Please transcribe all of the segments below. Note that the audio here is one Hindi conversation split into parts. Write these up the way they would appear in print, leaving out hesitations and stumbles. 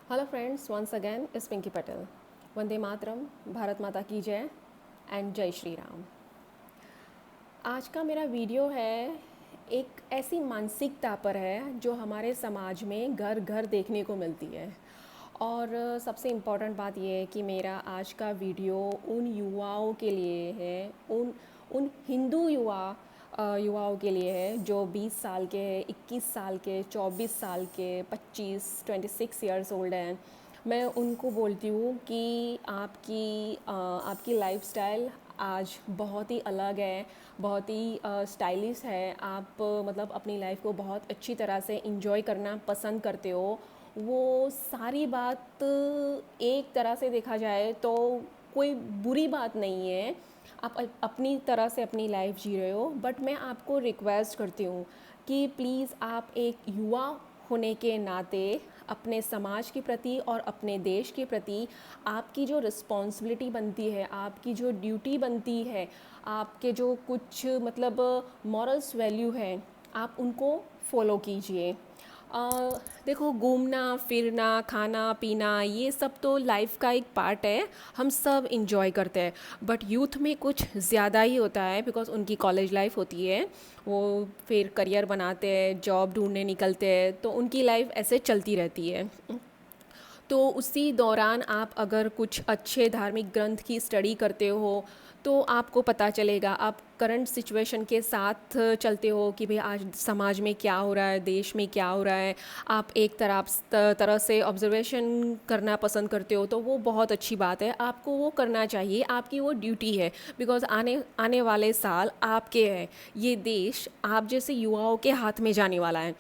हेलो फ्रेंड्स, वंस अगेन इस पिंकी पटेल। वंदे मातरम, भारत माता की जय एंड जय श्री राम। आज का मेरा वीडियो है एक ऐसी मानसिकता पर है जो हमारे समाज में घर घर देखने को मिलती है। और सबसे इम्पॉर्टेंट बात यह है कि मेरा आज का वीडियो उन युवाओं के लिए है, उन उन हिंदू युवाओं के लिए है जो 20 साल के, 21 साल के, 24 साल के, 26 ईयर्स ओल्ड हैं। मैं उनको बोलती हूँ कि आपकी लाइफस्टाइल आज बहुत ही अलग है, बहुत ही स्टाइलिश है। आप मतलब अपनी लाइफ को बहुत अच्छी तरह से इंजॉय करना पसंद करते हो। वो सारी बात एक तरह से देखा जाए तो कोई बुरी बात नहीं है। आप अपनी तरह से अपनी लाइफ जी रहे हो, बट मैं आपको रिक्वेस्ट करती हूँ कि प्लीज़ आप एक युवा होने के नाते अपने समाज के प्रति और अपने देश के प्रति आपकी जो रिस्पॉन्सिबिलिटी बनती है, आपकी जो ड्यूटी बनती है, आपके जो कुछ मतलब मॉरल्स वैल्यू है, आप उनको फॉलो कीजिए। देखो, घूमना फिरना, खाना पीना, ये सब तो लाइफ का एक पार्ट है। हम सब इंजॉय करते हैं, बट यूथ में कुछ ज़्यादा ही होता है बिकॉज़ उनकी कॉलेज लाइफ होती है। वो फिर करियर बनाते हैं, जॉब ढूंढने निकलते हैं, तो उनकी लाइफ ऐसे चलती रहती है। तो उसी दौरान आप अगर कुछ अच्छे धार्मिक ग्रंथ की स्टडी करते हो तो आपको पता चलेगा। आप करंट सिचुएशन के साथ चलते हो कि भाई आज समाज में क्या हो रहा है, देश में क्या हो रहा है। आप एक तरह से ऑब्जर्वेशन करना पसंद करते हो, तो वो बहुत अच्छी बात है। आपको वो करना चाहिए, आपकी वो ड्यूटी है। बिकॉज़ आने आने वाले साल आपके हैं। ये देश आप जैसे युवाओं के हाथ में जाने वाला है।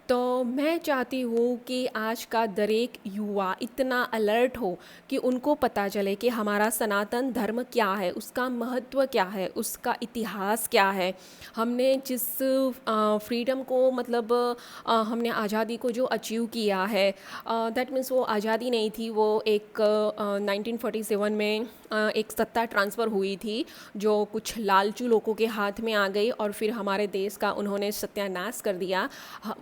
तो मैं चाहती हूँ कि आज का दरेक युवा इतना अलर्ट हो कि उनको पता चले कि हमारा सनातन धर्म क्या है, उसका महत्व क्या है, उसका इतिहास क्या है। हमने जिस फ्रीडम को मतलब हमने आज़ादी को जो अचीव किया है, दैट मीन्स वो आज़ादी नहीं थी, वो एक 1947 में एक सत्ता ट्रांसफ़र हुई थी जो कुछ लालचू लोगों के हाथ में आ गई और फिर हमारे देश का उन्होंने सत्यानाश कर दिया।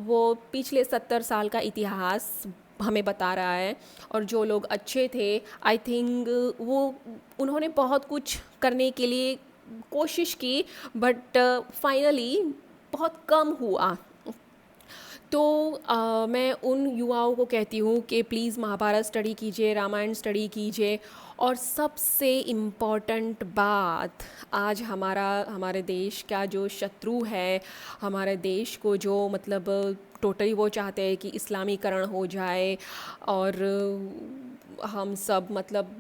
वो पिछले 70 साल का इतिहास हमें बता रहा है। और जो लोग अच्छे थे, आई थिंक वो उन्होंने बहुत कुछ करने के लिए कोशिश की, बट फाइनली बहुत कम हुआ। तो मैं उन युवाओं को कहती हूँ कि प्लीज़ महाभारत स्टडी कीजिए, रामायण स्टडी कीजिए। और सबसे इम्पॉर्टेंट बात, आज हमारे देश का जो शत्रु है, हमारे देश को जो मतलब टोटली वो चाहते हैं कि इस्लामीकरण हो जाए और हम सब मतलब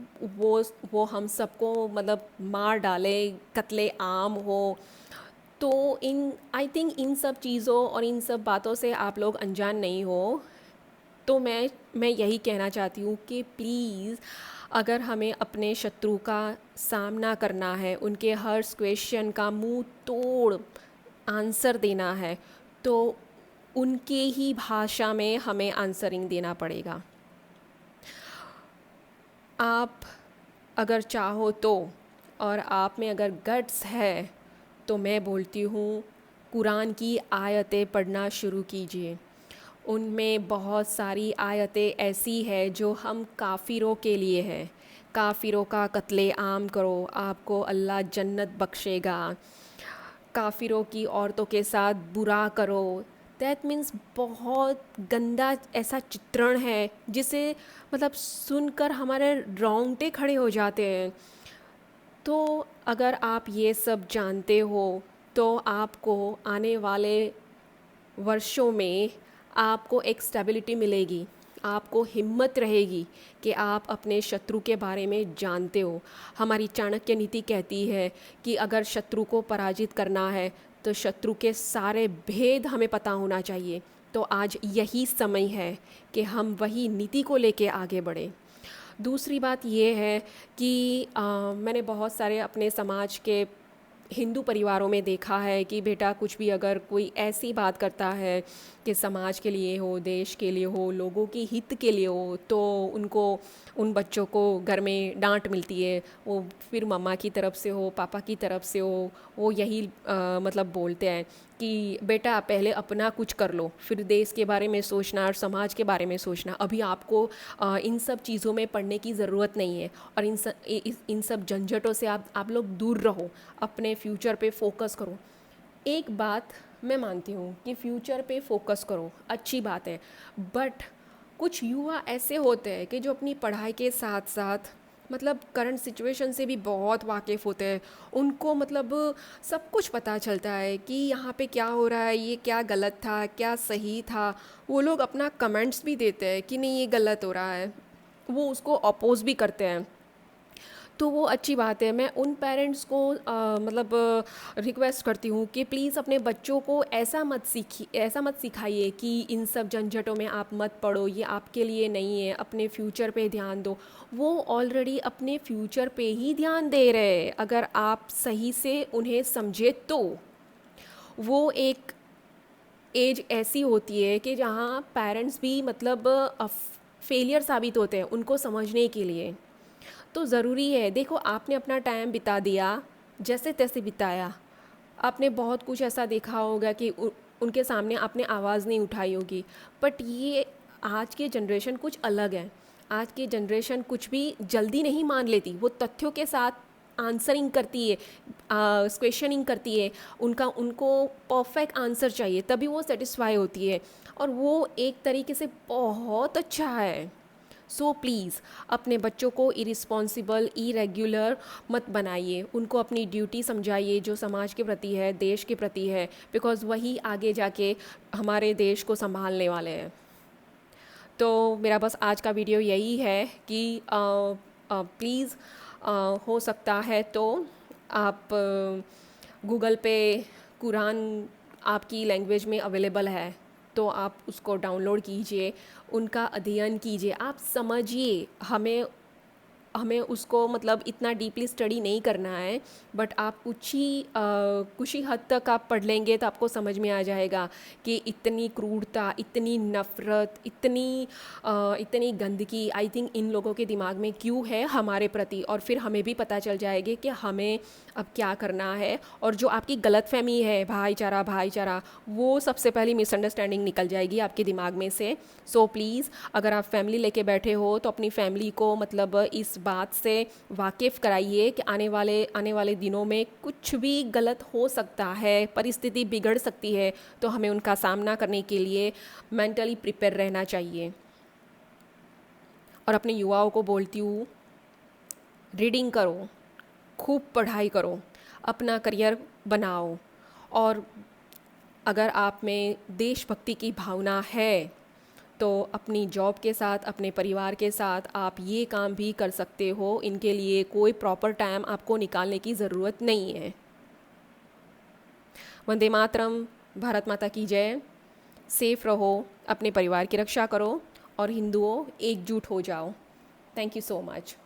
वो हम सबको मतलब मार डाले, कत्ले आम हो। तो इन आई थिंक इन सब चीज़ों और इन सब बातों से आप लोग अनजान नहीं हो। तो मैं यही कहना चाहती हूँ कि प्लीज़, अगर हमें अपने शत्रु का सामना करना है, उनके हर क्वेश्चन का मुंह तोड़ आंसर देना है, तो उनके ही भाषा में हमें आंसरिंग देना पड़ेगा। आप अगर चाहो तो, और आप में अगर गट्स है, तो मैं बोलती हूँ कुरान की आयतें पढ़ना शुरू कीजिए। उनमें बहुत सारी आयतें ऐसी है जो हम काफिरों के लिए है। काफिरों का कत्ले आम करो, आपको अल्लाह जन्नत बख्शेगा। काफिरों की औरतों के साथ बुरा करो, दैट मीन्स बहुत गंदा ऐसा चित्रण है जिसे मतलब सुनकर हमारे रोंगटे खड़े हो जाते हैं। तो अगर आप ये सब जानते हो तो आपको आने वाले वर्षों में आपको एक स्टेबिलिटी मिलेगी, आपको हिम्मत रहेगी कि आप अपने शत्रु के बारे में जानते हो। हमारी चाणक्य नीति कहती है कि अगर शत्रु को पराजित करना है तो शत्रु के सारे भेद हमें पता होना चाहिए। तो आज यही समय है कि हम वही नीति को लेके आगे बढ़ें। दूसरी बात ये है कि मैंने बहुत सारे अपने समाज के हिंदू परिवारों में देखा है कि बेटा कुछ भी अगर कोई ऐसी बात करता है कि समाज के लिए हो, देश के लिए हो, लोगों की हित के लिए हो, तो उनको उन बच्चों को घर में डांट मिलती है। वो फिर मम्मा की तरफ से हो, पापा की तरफ से हो, वो यही मतलब बोलते हैं कि बेटा पहले अपना कुछ कर लो, फिर देश के बारे में सोचना और समाज के बारे में सोचना। अभी आपको इन सब चीज़ों में पढ़ने की ज़रूरत नहीं है, और इन सब झंझटों से आप लोग दूर रहो, अपने फ्यूचर पे फोकस करो। एक बात मैं मानती हूँ कि फ्यूचर पे फोकस करो, अच्छी बात है, बट कुछ युवा ऐसे होते हैं कि जो अपनी पढ़ाई के साथ साथ मतलब करंट सिचुएशन से भी बहुत वाकिफ़ होते हैं। उनको मतलब सब कुछ पता चलता है कि यहाँ पे क्या हो रहा है, ये क्या गलत था, क्या सही था। वो लोग अपना कमेंट्स भी देते हैं कि नहीं ये गलत हो रहा है, वो उसको अपोज भी करते हैं। तो वो अच्छी बात है। मैं उन पेरेंट्स को मतलब रिक्वेस्ट करती हूँ कि प्लीज़ अपने बच्चों को ऐसा मत सिखाइए कि इन सब झंझटों में आप मत पढ़ो, ये आपके लिए नहीं है, अपने फ्यूचर पे ध्यान दो। वो ऑलरेडी अपने फ्यूचर पे ही ध्यान दे रहे हैं, अगर आप सही से उन्हें समझे तो। वो एक एज ऐसी होती है कि जहाँ पेरेंट्स भी मतलब फेलियर साबित होते हैं उनको समझने के लिए। तो ज़रूरी है, देखो आपने अपना टाइम बिता दिया, जैसे तैसे बिताया। आपने बहुत कुछ ऐसा देखा होगा कि उनके सामने आपने आवाज़ नहीं उठाई होगी, बट ये आज की जनरेशन कुछ अलग है। आज की जनरेशन कुछ भी जल्दी नहीं मान लेती, वो तथ्यों के साथ आंसरिंग करती है, क्वेश्चनिंग करती है। उनको परफेक्ट आंसर चाहिए, तभी वो सेटिस्फाई होती है, और वो एक तरीके से बहुत अच्छा है। सो प्लीज़ अपने बच्चों को इरिस्पॉन्सिबल, इरेग्युलर मत बनाइए। उनको अपनी ड्यूटी समझाइए जो समाज के प्रति है, देश के प्रति है, बिकॉज़ वही आगे जाके हमारे देश को संभालने वाले हैं। तो मेरा बस आज का वीडियो यही है कि प्लीज़ हो सकता है तो आप गूगल पे कुरान आपकी लैंग्वेज में अवेलेबल है, तो आप उसको डाउनलोड कीजिए, उनका अध्ययन कीजिए, आप समझिए। हमें उसको मतलब इतना डीपली स्टडी नहीं करना है, बट आप कुछ ही हद तक आप पढ़ लेंगे तो आपको समझ में आ जाएगा कि इतनी क्रूरता, इतनी नफ़रत, इतनी गंदगी आई थिंक इन लोगों के दिमाग में क्यों है हमारे प्रति। और फिर हमें भी पता चल जाएगी कि हमें अब क्या करना है। और जो आपकी गलतफहमी है भाईचारा भाईचारा, वो सबसे पहली मिसअंडरस्टैंडिंग निकल जाएगी आपके दिमाग में से। सो प्लीज़ अगर आप फैमिली लेके बैठे हो तो अपनी फैमिली को मतलब इस बात से वाकिफ़ कराइए कि आने वाले दिनों में कुछ भी गलत हो सकता है, परिस्थिति बिगड़ सकती है, तो हमें उनका सामना करने के लिए मेंटली प्रिपेयर रहना चाहिए। और अपने युवाओं को बोलती हूँ, रीडिंग करो, खूब पढ़ाई करो, अपना करियर बनाओ, और अगर आप में देशभक्ति की भावना है तो अपनी जॉब के साथ, अपने परिवार के साथ आप ये काम भी कर सकते हो। इनके लिए कोई प्रॉपर टाइम आपको निकालने की ज़रूरत नहीं है। वंदे मातरम, भारत माता की जय। सेफ रहो, अपने परिवार की रक्षा करो, और हिंदुओं एकजुट हो जाओ। Thank you so much.